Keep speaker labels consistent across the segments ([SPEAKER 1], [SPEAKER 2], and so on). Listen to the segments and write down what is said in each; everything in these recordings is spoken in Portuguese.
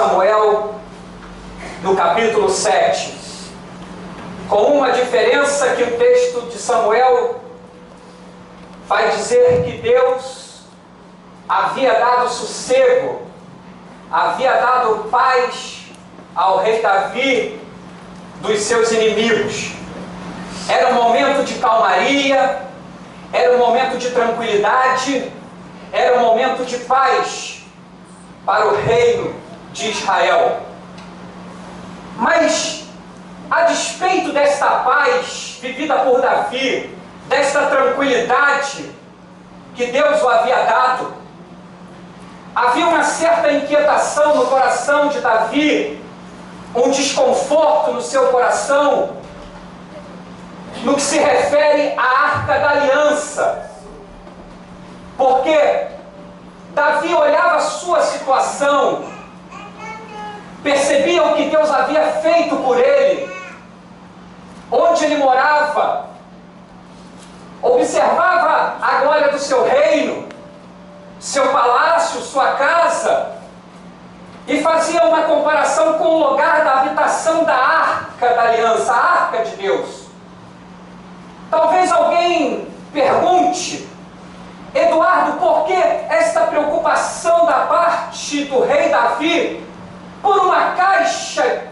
[SPEAKER 1] Samuel, no capítulo 7, com uma diferença que o texto de Samuel vai dizer que Deus havia dado sossego, havia dado paz ao rei Davi dos seus inimigos. Era um momento de calmaria, era um momento de tranquilidade, era um momento de paz para o reino de Israel. Mas, a despeito desta paz vivida por Davi, desta tranquilidade que Deus o havia dado, havia uma certa inquietação no coração de Davi, um desconforto no seu coração, no que se refere à Arca da Aliança. Porque Davi olhava a sua situação, percebia o que Deus havia feito por ele, onde ele morava, observava a glória do seu reino, seu palácio, sua casa, e fazia uma comparação com o lugar da habitação da Arca da Aliança, a Arca de Deus. Talvez alguém pergunte: Eduardo, por que esta preocupação da parte do rei Davi por uma caixa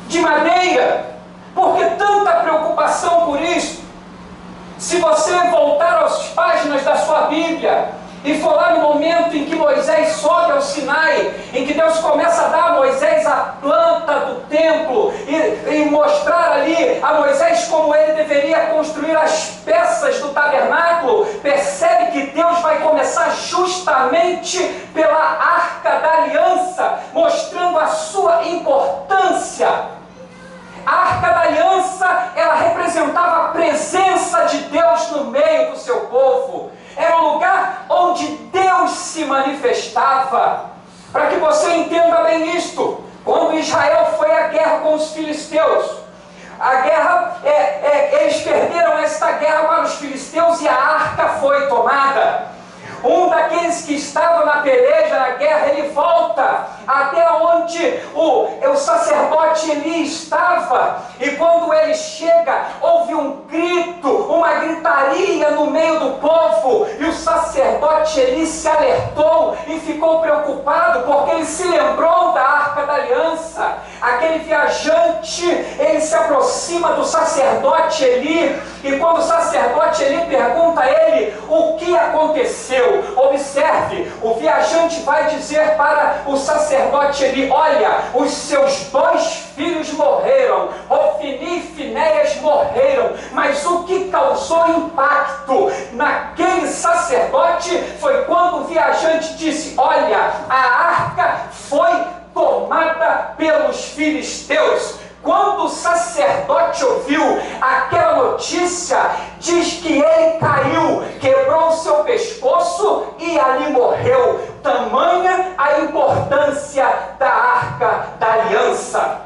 [SPEAKER 1] de madeira? Por que tanta preocupação por isso? Se você voltar às páginas da sua Bíblia e for lá no momento em que Moisés sobe ao Sinai, em que Deus começa a dar a Moisés a planta do templo e mostrar ali a Moisés como ele deveria construir as peças do tabernáculo, percebe que Deus vai começar justamente pela Arca da Aliança, mostrando a sua importância. A Arca da Aliança, ela representava a presença de Deus no meio do seu povo. Era um lugar onde Deus se manifestava. Para que você entenda bem isto, quando Israel foi à guerra com os filisteus, a guerra, eles perderam esta guerra para os filisteus e a arca foi tomada. Um daqueles que estava na peleja, na guerra, ele volta até onde o sacerdote Eli estava, e quando ele chega, houve um grito, uma gritaria no meio do povo, e o sacerdote Eli se alertou e ficou preocupado, porque ele se lembrou da Arca da Aliança. Aquele viajante, ele se aproxima do sacerdote Eli, e quando o sacerdote Eli pergunta a ele o que aconteceu, observe, o viajante vai dizer para o sacerdote Eli: olha, os seus 2 filhos morreram, Ofni e Finéias morreram, mas o que causou impacto naquele sacerdote foi quando o viajante disse: olha, a arca foi tomada pelos filisteus. Quando o sacerdote ouviu aquela notícia, diz que ele caiu, quebrou o seu pescoço e ali morreu. Tamanha a importância da Arca da Aliança.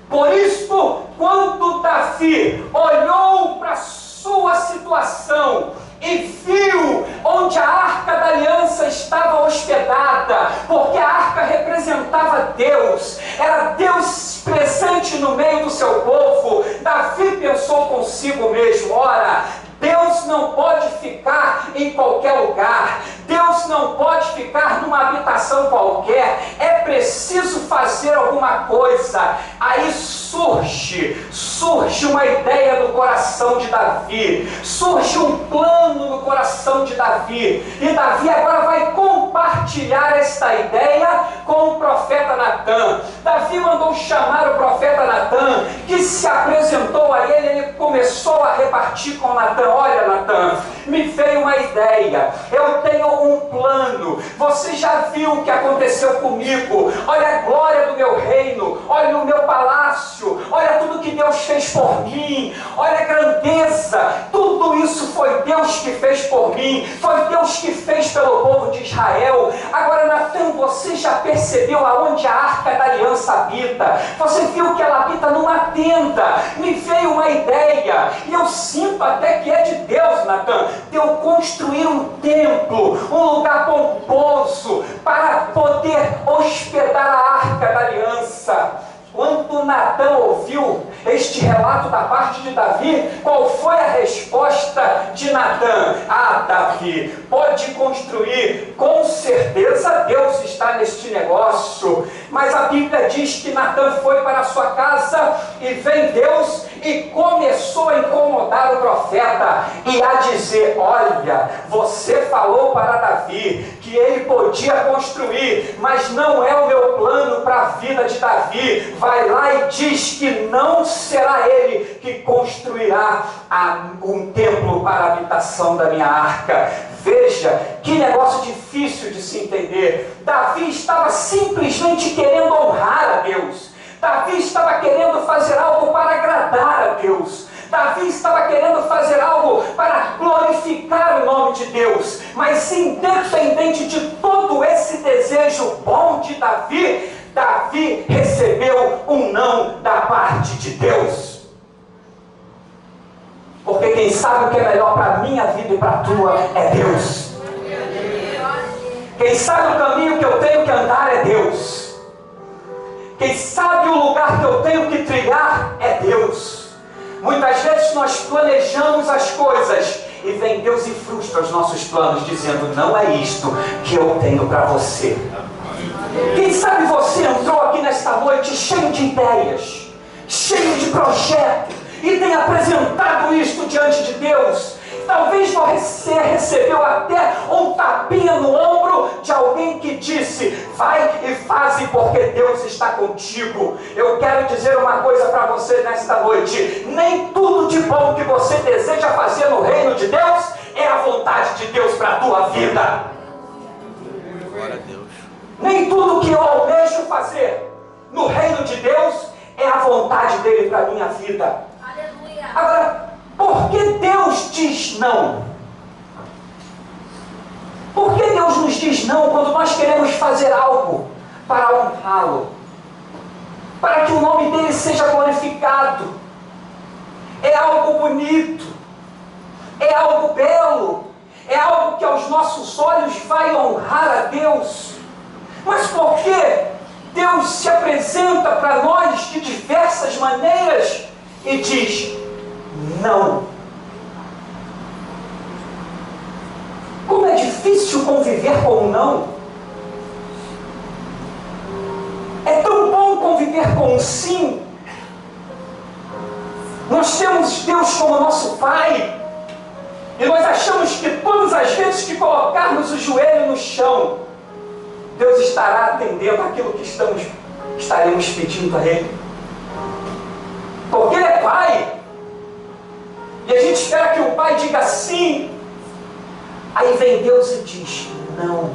[SPEAKER 1] Por isso, quando Davi olhou para a sua situação e viu onde a Arca da Aliança estava hospedada, porque a arca representava Deus, era Deus presente no meio do seu povo, Davi pensou consigo mesmo: ora, Deus não pode ficar em qualquer lugar, Deus não pode ficar numa habitação qualquer, é preciso fazer alguma coisa. Aí surge uma ideia no coração de Davi, surge um plano no coração de Davi, e Davi agora vai compartilhar esta ideia com o profeta Natã. Davi mandou chamar o profeta Natã, que se apresentou a ele começou a repartir com Natã: olha, Natã, me veio uma ideia, eu tenho um plano, você já viu o que aconteceu comigo, olha a glória do meu reino, olha o meu palácio, olha tudo que Deus fez por mim, olha a grandeza, tudo isso foi Deus que fez por mim, foi Deus que fez pelo povo de Israel. Agora, Natã, você já percebeu aonde a Arca da Aliança habita? Você viu que ela habita numa tenda. Me veio uma ideia, e eu sinto até que é de Deus, Natã, de eu construir um templo, um lugar pomposo, para poder poder hospedar a arca da aliança. Quando Natã ouviu este relato da parte de Davi, qual foi a resposta de Natã? Ah, Davi, pode construir, com certeza Deus está neste negócio. Mas a Bíblia diz que Natã foi para a sua casa e vem Deus e começou a incomodar o profeta e a dizer: olha, você falou para Davi que ele podia construir, mas não é o meu plano para a vida de Davi. Vai lá e diz que não será ele que construirá um templo para a habitação da minha arca. Veja, que negócio difícil de se entender. Davi estava simplesmente querendo honrar a Deus. Davi estava querendo fazer algo para agradar a Deus. Davi estava querendo fazer algo para glorificar o nome de Deus. Mas independente de todo esse desejo bom de Davi, Davi recebeu um não da parte de Deus. Porque quem sabe o que é melhor para a minha vida e para a tua é Deus. Quem sabe o caminho que eu tenho que andar é Deus. Quem sabe o lugar que eu tenho que trilhar é Deus. Muitas vezes nós planejamos as coisas e vem Deus e frustra os nossos planos, dizendo: não é isto que eu tenho para você. Quem sabe você entrou aqui nesta noite cheio de ideias, cheio de projeto, e tem apresentado isto diante de Deus. Talvez você recebeu até um tapinha no ombro de alguém que disse: vai e faze porque Deus está contigo. Eu quero dizer uma coisa para você nesta noite: nem tudo de bom que você deseja fazer no reino de Deus é a vontade de Deus para a tua vida.
[SPEAKER 2] Glória a Deus.
[SPEAKER 1] Nem tudo que eu almejo fazer no reino de Deus é a vontade dele para a minha vida.
[SPEAKER 3] Aleluia.
[SPEAKER 1] Agora, por que Deus diz não? Por que Deus nos diz não quando nós queremos fazer algo para honrá-lo? Para que o nome dele seja glorificado. É algo bonito, é algo belo, é algo que aos nossos olhos vai honrar a Deus. Mas por que Deus se apresenta para nós de diversas maneiras e diz não? Como é difícil conviver com o não. É tão bom conviver com o sim. Nós temos Deus como nosso Pai, e nós achamos que todas as vezes que colocarmos o joelho no chão, Deus estará atendendo aquilo que estaremos pedindo a Ele. Porque Ele é Pai. E a gente espera que o Pai diga sim. Aí vem Deus e diz não.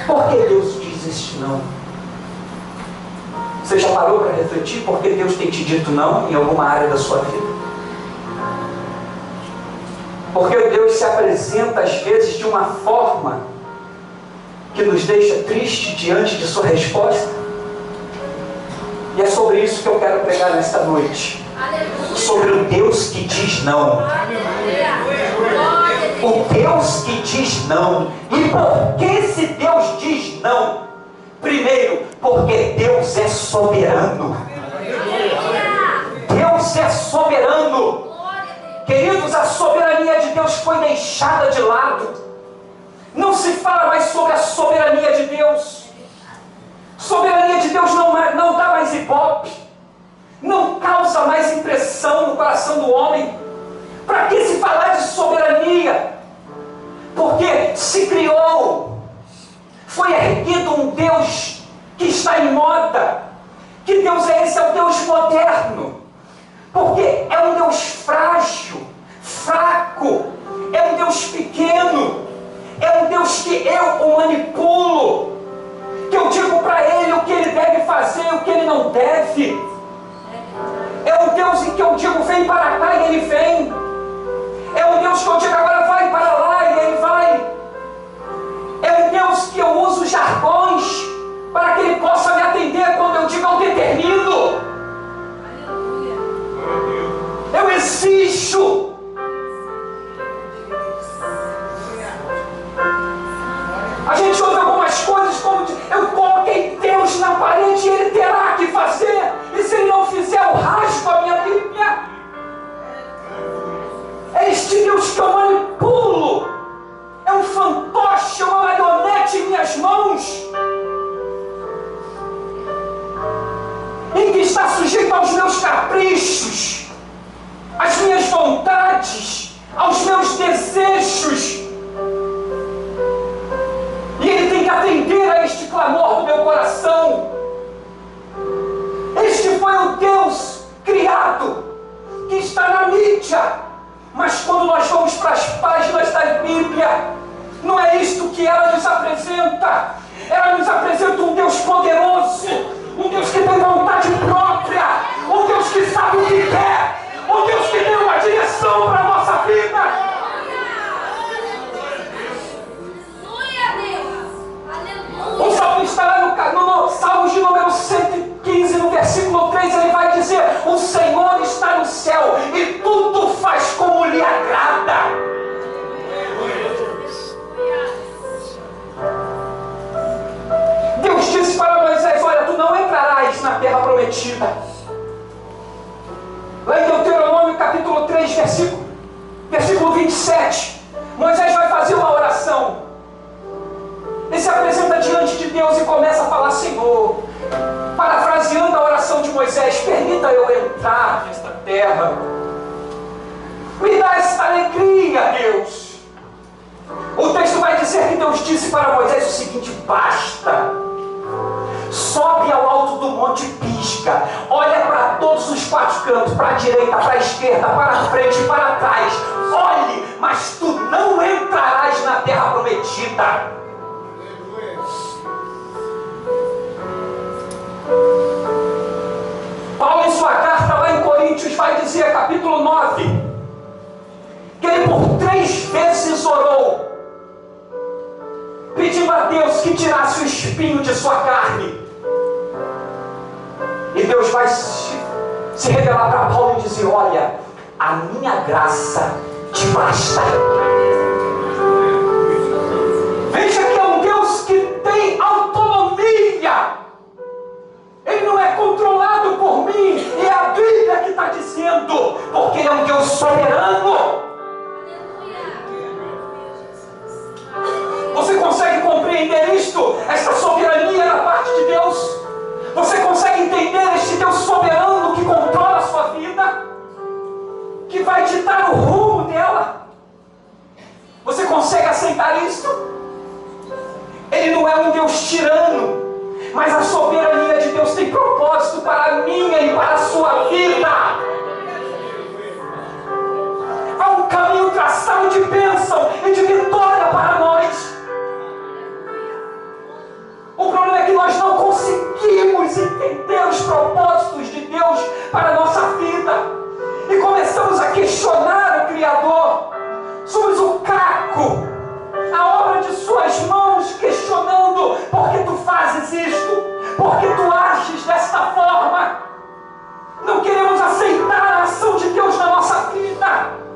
[SPEAKER 1] Por que Deus diz este não? Você já parou para refletir por que Deus tem te dito não em alguma área da sua vida? Porque Deus se apresenta às vezes de uma forma que nos deixa triste diante de sua resposta. E é sobre isso que eu quero pregar nesta noite.
[SPEAKER 3] Aleluia.
[SPEAKER 1] Sobre o Deus que diz não. O Deus que diz não. E por que esse Deus diz não? Primeiro, porque Deus é soberano. Deus é soberano. Queridos, a soberania de Deus foi deixada de lado. Não se fala mais sobre a soberania de Deus. Soberania de Deus não dá mais ibope, não causa mais impressão no coração do homem. Para que se falar de soberania? Porque se criou, foi erguido um Deus que está em moda. Que Deus é esse? É o Deus moderno. Porque é um Deus frágil, fraco, é um Deus pequeno, é um Deus que eu o manipulo, que eu digo para Ele o que Ele deve fazer e o que Ele não deve. É um Deus em que eu digo vem para cá e Ele vem. É um Deus que eu digo agora vai para lá e Ele vai. É um Deus que eu uso jargões para que Ele possa me atender quando eu digo eu determino. Eu exijo. A quando nós vamos para as páginas da Bíblia, não é isto que ela nos apresenta. Ela nos apresenta um Deus poderoso, um Deus que tem vontade própria, um Deus que sabe o que quer, um Deus que tem uma direção para a nossa vida. O salmista lá no Salmos de número 115, no versículo 3, ele vai dizer: o Senhor está no céu e tudo faz como lhe agrada. Deus disse para Moisés: olha, tu não entrarás na terra prometida. Lá em Deuteronômio capítulo 3, versículo 27, Moisés vai fazer uma oração. Ele se apresenta diante de Deus e começa a falar: Senhor, parafraseando a oração de Moisés, permita eu entrar nesta terra. Me dá esta alegria, Deus. O texto vai dizer que Deus disse para Moisés o seguinte: basta. Sobe ao alto do monte Pisga, olha para todos os quatro cantos, para a direita, para a esquerda, para a frente e para trás. Olhe, mas tu não entrarás na terra prometida. Paulo, em sua carta lá em Coríntios, vai dizer, capítulo 9, que ele por 3 vezes orou, pedindo a Deus que tirasse o espinho de sua carne. E Deus vai se revelar para Paulo e dizer: olha, a minha graça te basta. Veja que é um Deus que tem autonomia. Ele não é controlado por mim. E é a Bíblia que está dizendo, porque Ele é um Deus soberano. Você consegue compreender isto? Esta soberania da parte de Deus? Você consegue entender este Deus soberano que controla a sua vida? Que vai ditar o rumo dela? Você consegue aceitar isso? Ele não é um Deus tirano, mas a soberania de Deus tem propósito para a minha e para a sua vida. Há um caminho traçado de bênção e de vitória para nós. O problema é que nós não conseguimos entender os propósitos de Deus para a nossa vida. E começamos a questionar o Criador. Somos o caco, a obra de suas mãos, questionando: por que tu fazes isto? Por que tu ages desta forma? Não queremos aceitar a ação de Deus na nossa vida.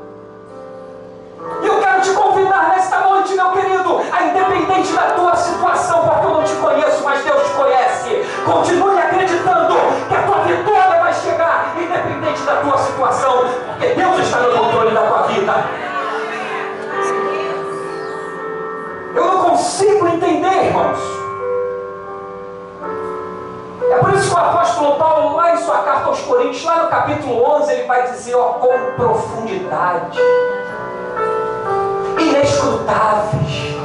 [SPEAKER 1] E eu quero te convidar nesta noite, meu querido, a independente da tua situação, porque eu não te conheço, mas Deus te conhece. Continue acreditando que a tua vitória vai chegar, independente da tua situação, porque Deus está no controle da tua vida. Eu não consigo entender, irmãos. É por isso que o apóstolo Paulo, lá em sua carta aos Coríntios, lá no capítulo 11, ele vai dizer: ó, com profundidade, inescrutáveis,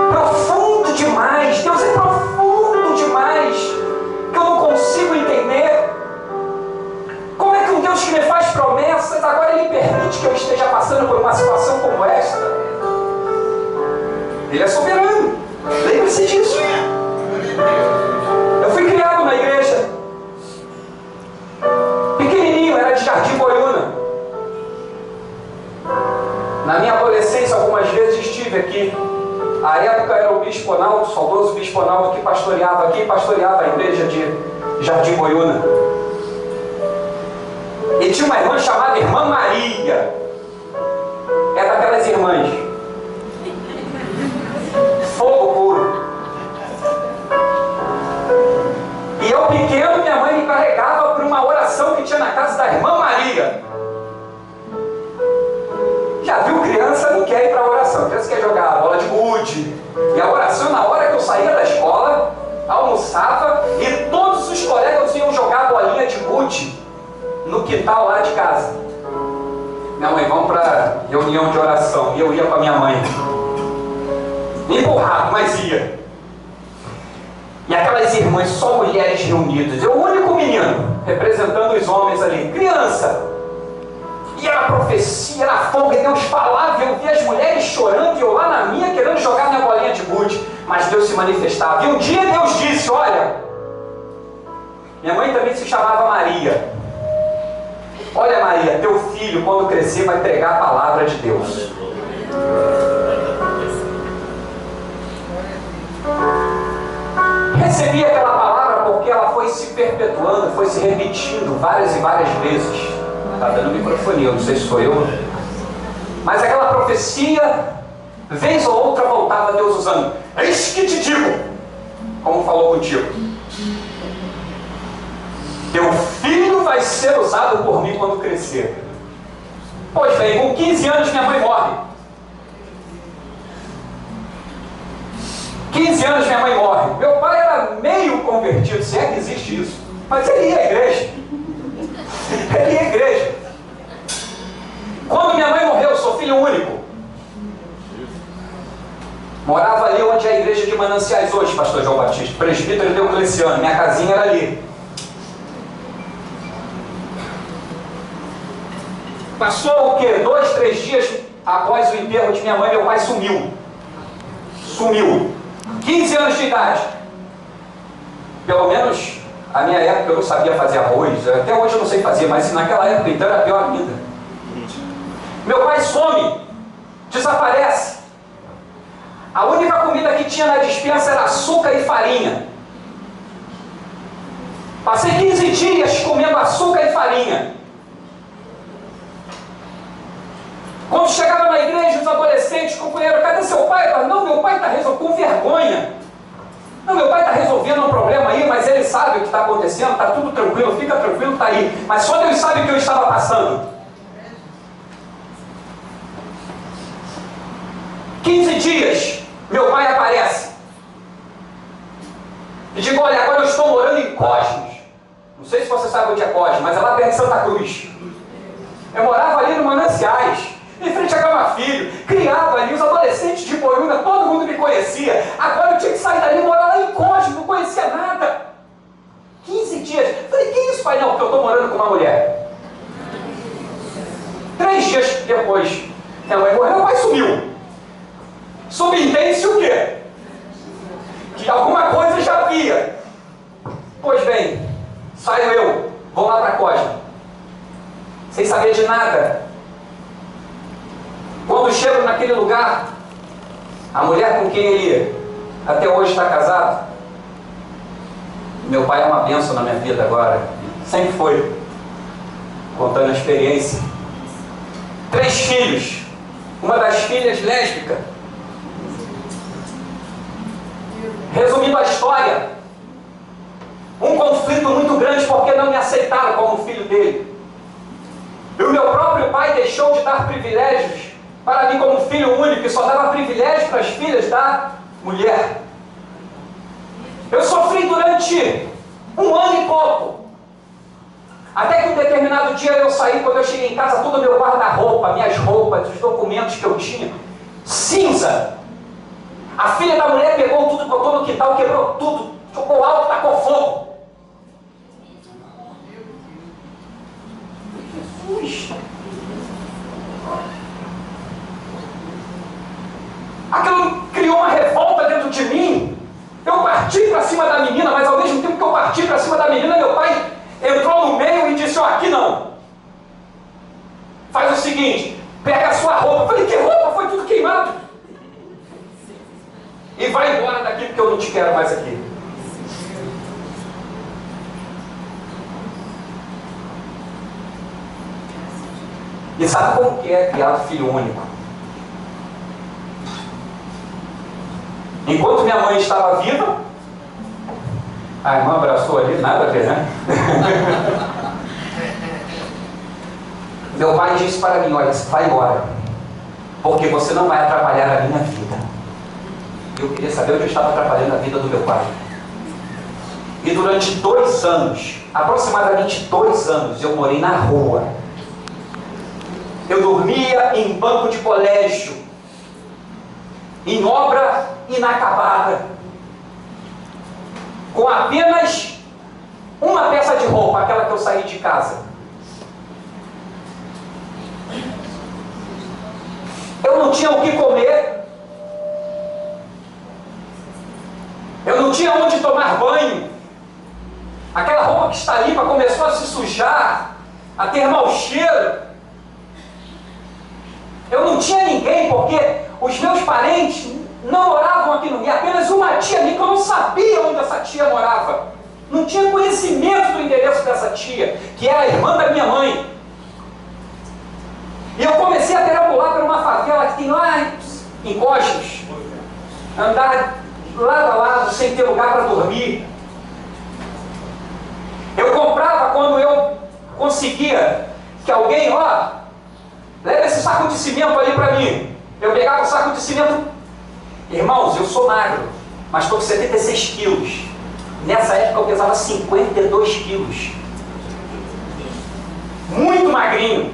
[SPEAKER 1] profundo demais. Deus é profundo demais, que eu não consigo entender. Como é que um Deus que me faz promessas, agora Ele permite que eu esteja passando por uma situação como esta? Ele é soberano, lembre-se disso. Eu fui criado na igreja, pequenininho, era de Jardim Boiúna. Na minha adolescência, algumas vezes estive aqui. À época era o Bispo Ronaldo, o saudoso Bispo Ronaldo, que pastoreava aqui, pastoreava a igreja de Jardim Boiúna. E tinha uma irmã chamada Irmã Maria. É daquelas irmãs. Fogo puro. E eu pequeno, minha mãe me carregava para uma oração que tinha na casa da Irmã Maria. Já viu criança não quer ir para a oração, criança quer jogar a bola de gude. E a oração na hora que eu saía da escola, almoçava e todos os colegas iam jogar a bolinha de gude no quintal lá de casa. Minha mãe, vamos para reunião de oração. E eu ia com a minha mãe. Empurrado, mas ia. E aquelas irmãs, só mulheres reunidas. Eu, o único menino, representando os homens ali, criança. E era profecia, era fogo, e Deus falava, e eu via as mulheres chorando, e eu lá na minha querendo jogar minha bolinha de gude. Mas Deus se manifestava. E um dia Deus disse, olha, minha mãe também se chamava Maria. Olha, Maria, teu filho, quando crescer, vai pregar a palavra de Deus. Recebi aquela palavra porque ela foi se perpetuando, foi se repetindo várias e várias vezes. Está dando microfonia, eu não sei se sou eu. Mas aquela profecia, vez ou outra, voltava Deus usando. Eis que te digo, como falou contigo. Teu filho vai ser usado por mim quando crescer. Pois bem, com 15 anos minha mãe morre. 15 anos minha mãe morre. Meu pai era meio convertido, se é que existe isso. Mas ele ia à igreja. Ele ia à igreja. Quando minha mãe morreu, eu sou filho único. Morava ali onde é a igreja de Mananciais hoje, pastor João Batista. Presbítero Diocleciano. Minha casinha era ali. Passou o quê? 2, 3 dias após o enterro de minha mãe, meu pai sumiu. Sumiu. 15 anos de idade. Pelo menos, a minha época eu não sabia fazer arroz. Até hoje eu não sei fazer, mas naquela época então era pior ainda. Meu pai some. Desaparece. A única comida que tinha na despensa era açúcar e farinha. Passei 15 dias comendo açúcar e farinha. Quando chegava na igreja, os adolescentes, companheiro, cadê seu pai? Eu falava, não, meu pai está resolvendo, com vergonha. Não, meu pai está resolvendo um problema aí, mas ele sabe o que está acontecendo, está tudo tranquilo, fica tranquilo, está aí. Mas só Deus sabe o que eu estava passando. 15 dias, meu pai aparece. E digo, olha, agora eu estou morando em Cosmos. Não sei se você sabe onde é Cosmos, mas é lá perto de Santa Cruz. Eu morava ali no Mananciais, em frente a Gama Filho, criava ali os adolescentes de Boiúna, todo mundo me conhecia. Agora eu tinha que sair dali e morar lá em Cosmos, não conhecia nada. 15 dias. Falei, que isso, pai? Não, porque eu estou morando com uma mulher. 3 dias depois, minha mãe morreu, meu pai sumiu. Subentende-se o quê? Que alguma coisa já havia. Pois bem, saio eu, vou lá para Cosmos, sem saber de nada. Quando chego naquele lugar, a mulher com quem ele até hoje está casado, meu pai é uma bênção na minha vida agora, sempre foi, contando a experiência. 3 filhos, uma das filhas lésbica. Resumindo a história, um conflito muito grande porque não me aceitaram como filho dele. E o meu próprio pai deixou de dar privilégios para mim como filho único, e só dava privilégio para as filhas da mulher. Eu sofri durante 1 ano e pouco. Até que um determinado dia eu saí, quando eu cheguei em casa, todo o meu guarda-roupa, minhas roupas, os documentos que eu tinha, cinza. A filha da mulher pegou tudo, botou no quintal, quebrou tudo, jogou alto, tacou fogo. Jesus! Aquilo criou uma revolta dentro de mim. Eu parti para cima da menina, mas ao mesmo tempo que eu parti para cima da menina, meu pai entrou no meio e disse, ó, aqui não. Faz o seguinte, pega a sua roupa. Eu falei, que roupa? Foi tudo queimado. E vai embora daqui porque eu não te quero mais aqui. E sabe como que é criado filho único? Enquanto minha mãe estava viva, a irmã abraçou ali, nada a ver, né? Meu pai disse para mim, olha, vai embora, porque você não vai atrapalhar a minha vida. Eu queria saber onde eu estava atrapalhando a vida do meu pai. E durante 2 anos, aproximadamente 2 anos, eu morei na rua. Eu dormia em banco de colégio, em obra inacabada, com apenas uma peça de roupa, aquela que eu saí de casa. Eu não tinha o que comer. Eu não tinha onde tomar banho. Aquela roupa que está limpa começou a se sujar, a ter mau cheiro. Eu não tinha ninguém, porque os meus parentes não moravam aqui no Rio. Apenas uma tia minha, que eu não sabia onde essa tia morava. Não tinha conhecimento do endereço dessa tia, que era a irmã da minha mãe. E eu comecei a perambular por uma favela que tem lá em Cosmos. Andar lado a lado, sem ter lugar para dormir. Eu comprava quando eu conseguia que alguém, leva esse saco de cimento ali para mim. Eu pegava o saco de cimento. Irmãos, eu sou magro, mas estou com 76 quilos. Nessa época eu pesava 52 quilos. Muito magrinho.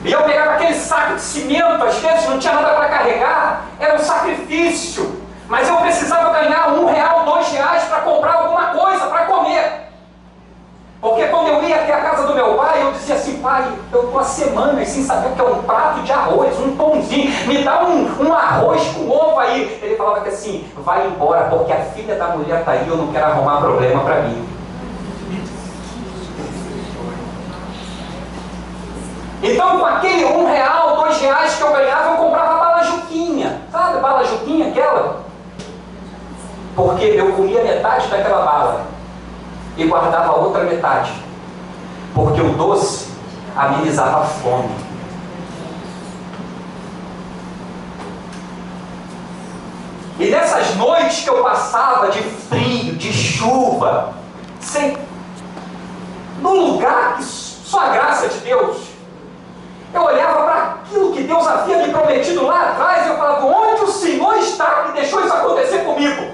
[SPEAKER 1] E eu pegava aquele saco de cimento, às vezes não tinha nada para carregar, era um sacrifício. Mas eu precisava ganhar R$1, R$2 para comprar alguma coisa para comer. Porque quando eu ia até a casa do meu pai, eu dizia assim: pai, eu estou há semanas sem saber o que é um prato de arroz, um pãozinho, me dá um arroz com ovo aí. Ele falava que assim: vai embora, porque a filha da mulher está aí, eu não quero arrumar problema para mim. Então, com aquele R$1, R$2 que eu ganhava, eu comprava bala Juquinha. Sabe, bala Juquinha, aquela? Porque eu comia metade daquela bala e guardava a outra metade, porque o doce amenizava a fome. E nessas noites que eu passava de frio, de chuva, num lugar que só a graça de Deus, eu olhava para aquilo que Deus havia me prometido lá atrás e eu falava: onde o Senhor está que deixou isso acontecer comigo?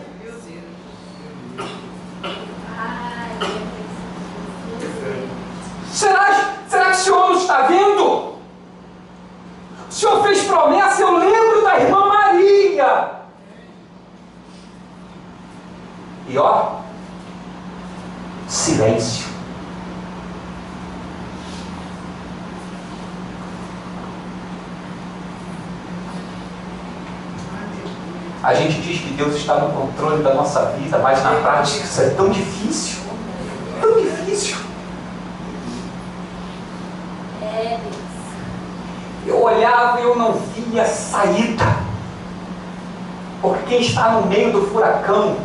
[SPEAKER 1] Será que o Senhor não está vendo? O Senhor fez promessa, eu lembro da irmã Maria. E silêncio. A gente diz que Deus está no controle da nossa vida, mas na prática isso é tão difícil. Tão difícil. Eu olhava e eu não via saída. Porque quem está no meio do furacão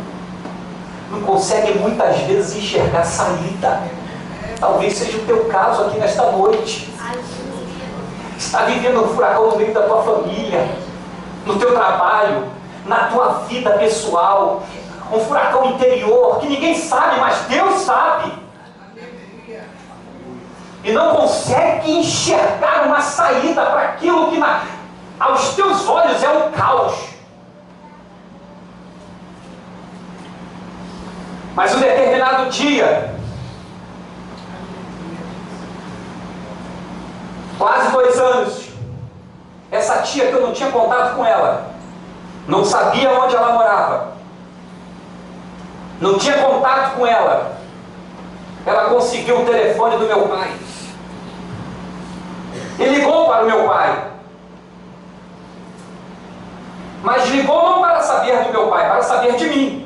[SPEAKER 1] não consegue muitas vezes enxergar saída. Talvez seja o teu caso aqui nesta noite. Está vivendo um furacão no meio da tua família, no teu trabalho, na tua vida pessoal. Um furacão interior que ninguém sabe, mas Deus sabe. E não consegue enxergar uma saída para aquilo que aos teus olhos é um caos. Mas um determinado dia, quase 2 anos, essa tia que eu não tinha contato com ela, não sabia onde ela morava, não tinha contato com ela, ela conseguiu o telefone do meu pai e ligou para o meu pai. Mas ligou não para saber do meu pai, para saber de mim.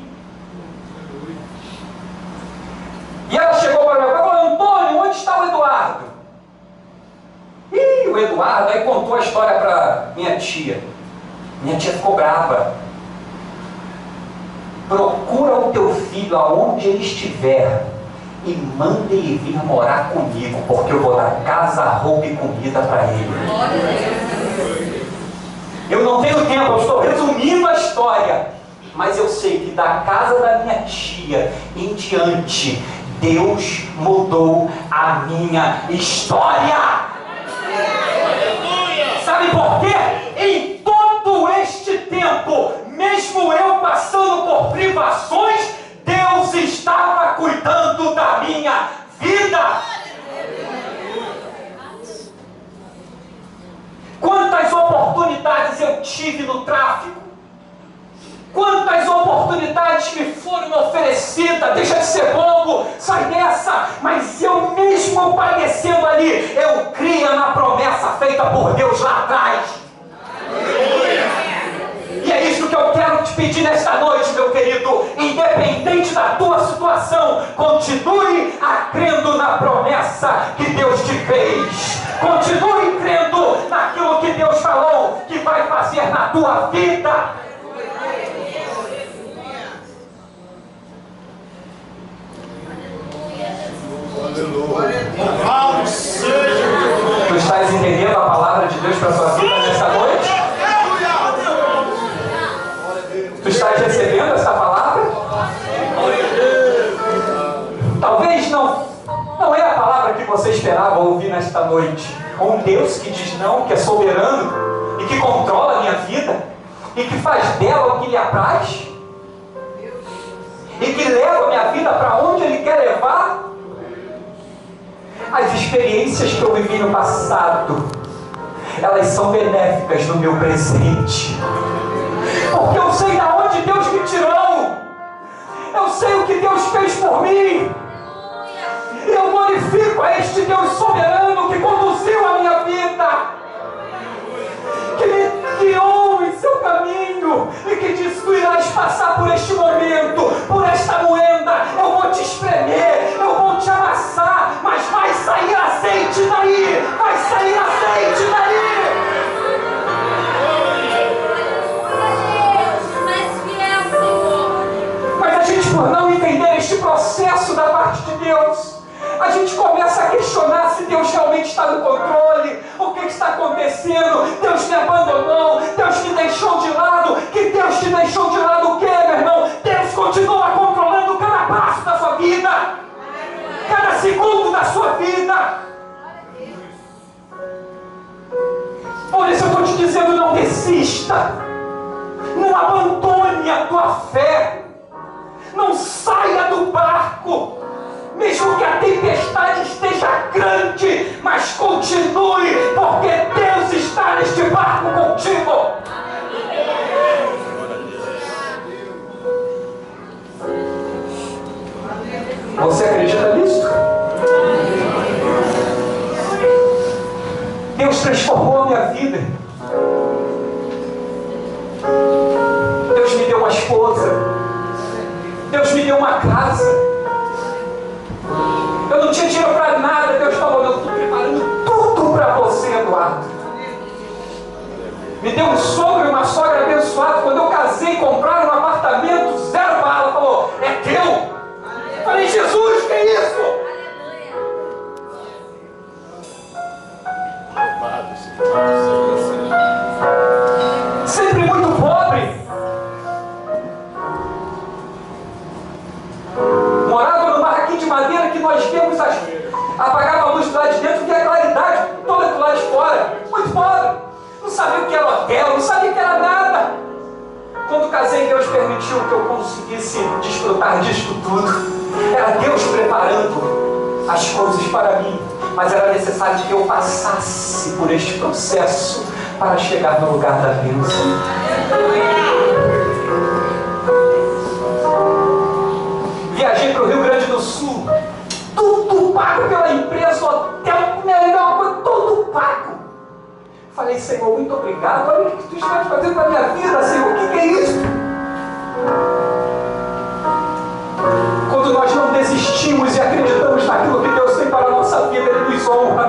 [SPEAKER 1] E ela chegou para o meu pai e falou: Antônio, onde está o Eduardo? E o Eduardo aí contou a história para minha tia. Minha tia ficou brava. Procura o teu filho aonde ele estiver e manda ele vir morar comigo, porque eu vou dar casa, roupa e comida para ele. Eu não tenho tempo, eu estou resumindo a história, mas eu sei que da casa da minha tia em diante, Deus mudou a minha história. Sabe por quê? Em todo este tempo, mesmo eu passando por privações, Deus estava cuidando da minha vida. Quantas oportunidades eu tive no tráfico? Quantas oportunidades oportunidades me foram oferecidas, deixa de ser bobo, sai dessa. Mas eu mesmo padecendo ali, eu cria na promessa feita por Deus lá atrás. E é isso que eu quero te pedir nesta noite, meu querido. Independente da tua situação, continue crendo na promessa que Deus te fez. Continue crendo naquilo que Deus falou que vai fazer na tua vida. Tu estás entendendo a palavra de Deus para a tua vida nesta noite? Tu estás recebendo essa palavra? Talvez não é a palavra que você esperava ouvir nesta noite. Um Deus que diz não, que é soberano e que controla a minha vida e que faz dela o que lhe apraz e que leva a minha vida para onde Ele quer levar. As experiências que eu vivi no passado, elas são benéficas no meu presente, porque eu sei de onde Deus me tirou, eu sei o que Deus fez por mim. Eu glorifico a este Deus soberano que conduziu a minha vida, que me guiou em seu caminho e que disse: tu irás passar por este momento, por esta moenda, eu vou te espremer, eu vou te amassar, mas vai sair azeite daí, vai sair azeite daí. Mas a gente, por não entender este processo da parte de Deus, a gente começa a questionar se Deus realmente está no controle. O que está acontecendo? Deus me abandonou, Deus me deixou de lado. Que Deus te deixou de lado o quê, meu irmão? Deus continua controlando cada passo da sua vida, cada segundo da sua vida. Por isso eu estou te dizendo, não desista, não abandone a tua fé, não saia do barco, mesmo que a tempestade esteja grande, mas continue, porque Deus está neste barco contigo. Você acredita nisso? Deus transformou a minha vida. Deus me deu uma esposa. Deus me deu uma casa. Eu não tinha dinheiro para nada. Deus falou: eu estou preparando tudo para você, Eduardo. Me deu um sogro e uma sogra abençoados. Quando eu casei, compraram um apartamento, 0 bala. Falou: é teu. Eu falei: Jesus, que é isso? Sempre muito pobre. Morava num barraquinho de madeira que nós vemos, apagava a luz do lado de dentro, via a claridade toda do lado de fora. Muito pobre. Não sabia o que era hotel, não sabia o que era nada. Quando casei, Deus permitiu que eu conseguisse desfrutar disso tudo. Era Deus preparando as coisas para mim, mas era necessário que eu passasse por este processo para chegar no lugar da bênção. Viajei para o Rio Grande do Sul, tudo pago pela empresa, hotel, melhor, tudo pago. Falei: Senhor, muito obrigado. Olha o que tu estás fazendo na minha vida, Senhor. O que é isso? Quando nós não desistimos e acreditamos naquilo que Deus tem para a nossa vida, Ele nos honra.